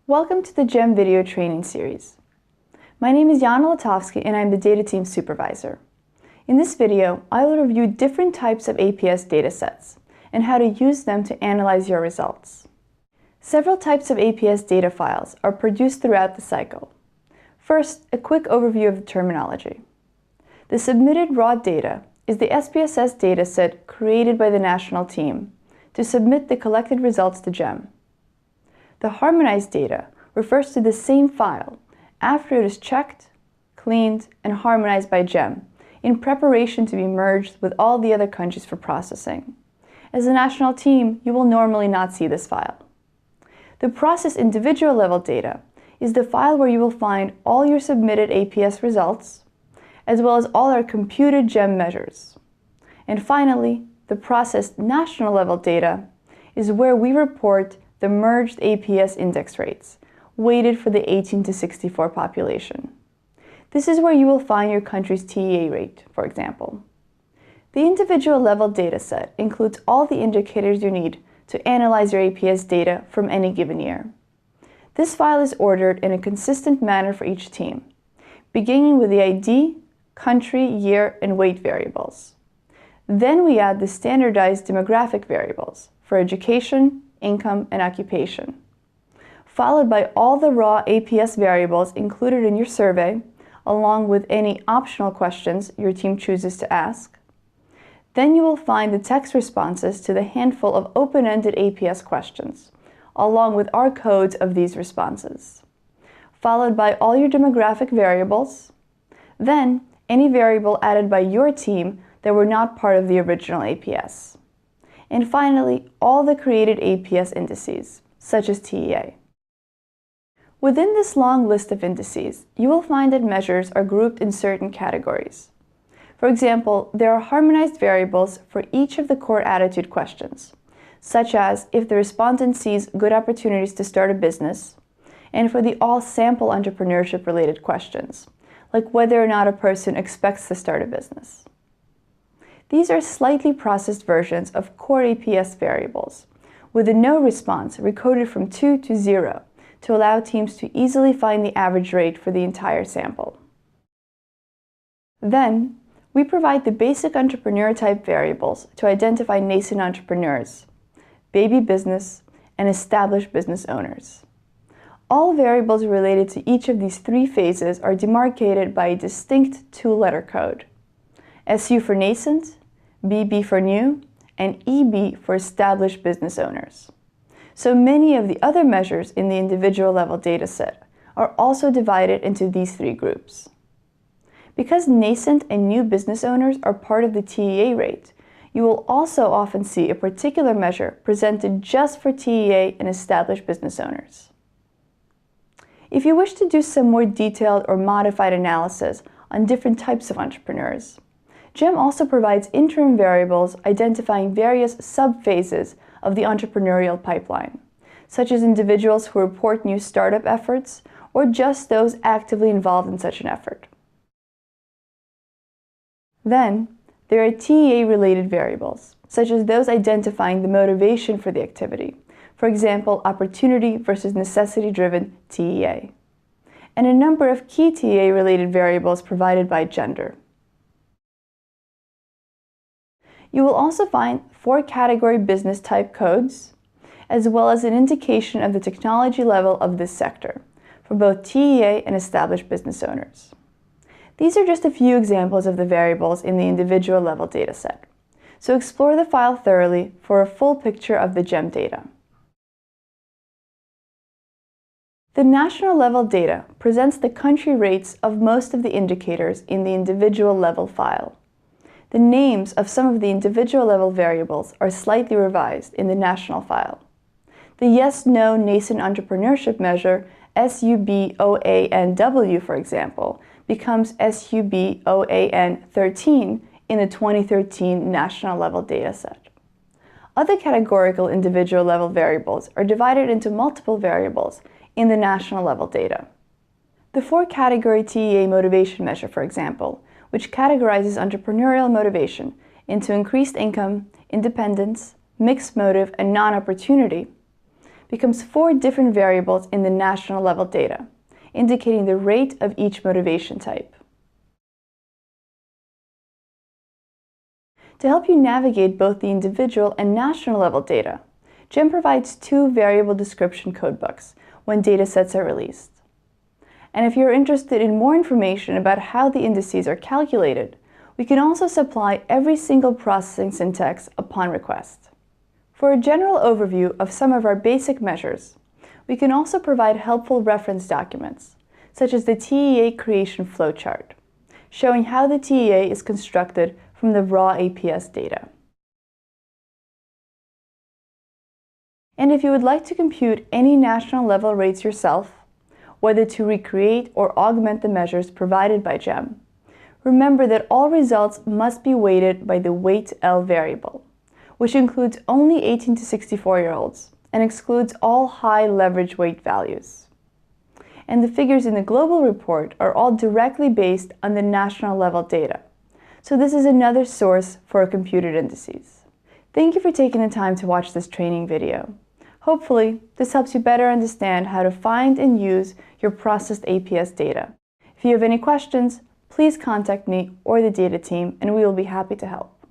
Welcome to the GEM video training series. My name is Jana Latovsky and I'm the data team supervisor. In this video, I will review different types of APS datasets and how to use them to analyze your results. Several types of APS data files are produced throughout the cycle. First, a quick overview of the terminology. The submitted raw data is the SPSS dataset created by the national team to submit the collected results to GEM. The harmonized data refers to the same file after it is checked, cleaned, and harmonized by GEM in preparation to be merged with all the other countries for processing. As a national team, you will normally not see this file. The processed individual level data is the file where you will find all your submitted APS results, as well as all our computed GEM measures. And finally, the processed national level data is where we report the merged APS index rates, weighted for the 18 to 64 population. This is where you will find your country's TEA rate, for example. The individual level dataset includes all the indicators you need to analyze your APS data from any given year. This file is ordered in a consistent manner for each team, beginning with the ID, country, year, and weight variables. Then we add the standardized demographic variables for education, income, and occupation, followed by all the raw APS variables included in your survey, along with any optional questions your team chooses to ask. Then you will find the text responses to the handful of open-ended APS questions, along with our codes of these responses, followed by all your demographic variables, then any variable added by your team that were not part of the original APS. And finally, all the created APS indices, such as TEA. Within this long list of indices, you will find that measures are grouped in certain categories. For example, there are harmonized variables for each of the core attitude questions, such as if the respondent sees good opportunities to start a business, and for the all sample entrepreneurship related questions, like whether or not a person expects to start a business. These are slightly processed versions of core APS variables, with a no response recoded from 2 to 0 to allow teams to easily find the average rate for the entire sample. Then, we provide the basic entrepreneur type variables to identify nascent entrepreneurs, baby business, and established business owners. All variables related to each of these three phases are demarcated by a distinct two-letter code: SU for nascent, BB for new, and EB for established business owners. So many of the other measures in the individual level dataset are also divided into these three groups. Because nascent and new business owners are part of the TEA rate, you will also often see a particular measure presented just for TEA and established business owners. If you wish to do some more detailed or modified analysis on different types of entrepreneurs, GEM also provides interim variables identifying various sub-phases of the entrepreneurial pipeline, such as individuals who report new startup efforts or just those actively involved in such an effort. Then, there are TEA-related variables, such as those identifying the motivation for the activity, for example, opportunity versus necessity-driven TEA, and a number of key TEA-related variables provided by gender. You will also find 4-category business type codes, as well as an indication of the technology level of this sector, for both TEA and established business owners. These are just a few examples of the variables in the individual level dataset, so explore the file thoroughly for a full picture of the GEM data. The national level data presents the country rates of most of the indicators in the individual level file. The names of some of the individual level variables are slightly revised in the national file. The yes-no nascent entrepreneurship measure, SUBOANW, for example, becomes SUBOAN13 in the 2013 national level dataset. Other categorical individual level variables are divided into multiple variables in the national level data. The 4-category TEA motivation measure, for example, which categorizes entrepreneurial motivation into increased income, independence, mixed motive, and non-opportunity, becomes 4 different variables in the national level data, indicating the rate of each motivation type. To help you navigate both the individual and national level data, GEM provides 2 variable description codebooks when datasets are released. And if you're interested in more information about how the indices are calculated, we can also supply every single processing syntax upon request. For a general overview of some of our basic measures, we can also provide helpful reference documents, such as the TEA creation flowchart, showing how the TEA is constructed from the raw APS data. And if you would like to compute any national level rates yourself, whether to recreate or augment the measures provided by GEM, remember that all results must be weighted by the weight L variable, which includes only 18 to 64-year-olds and excludes all high leverage weight values. And the figures in the global report are all directly based on the national level data. So this is another source for our computed indices. Thank you for taking the time to watch this training video. Hopefully, this helps you better understand how to find and use your processed APS data. If you have any questions, please contact me or the data team and we will be happy to help.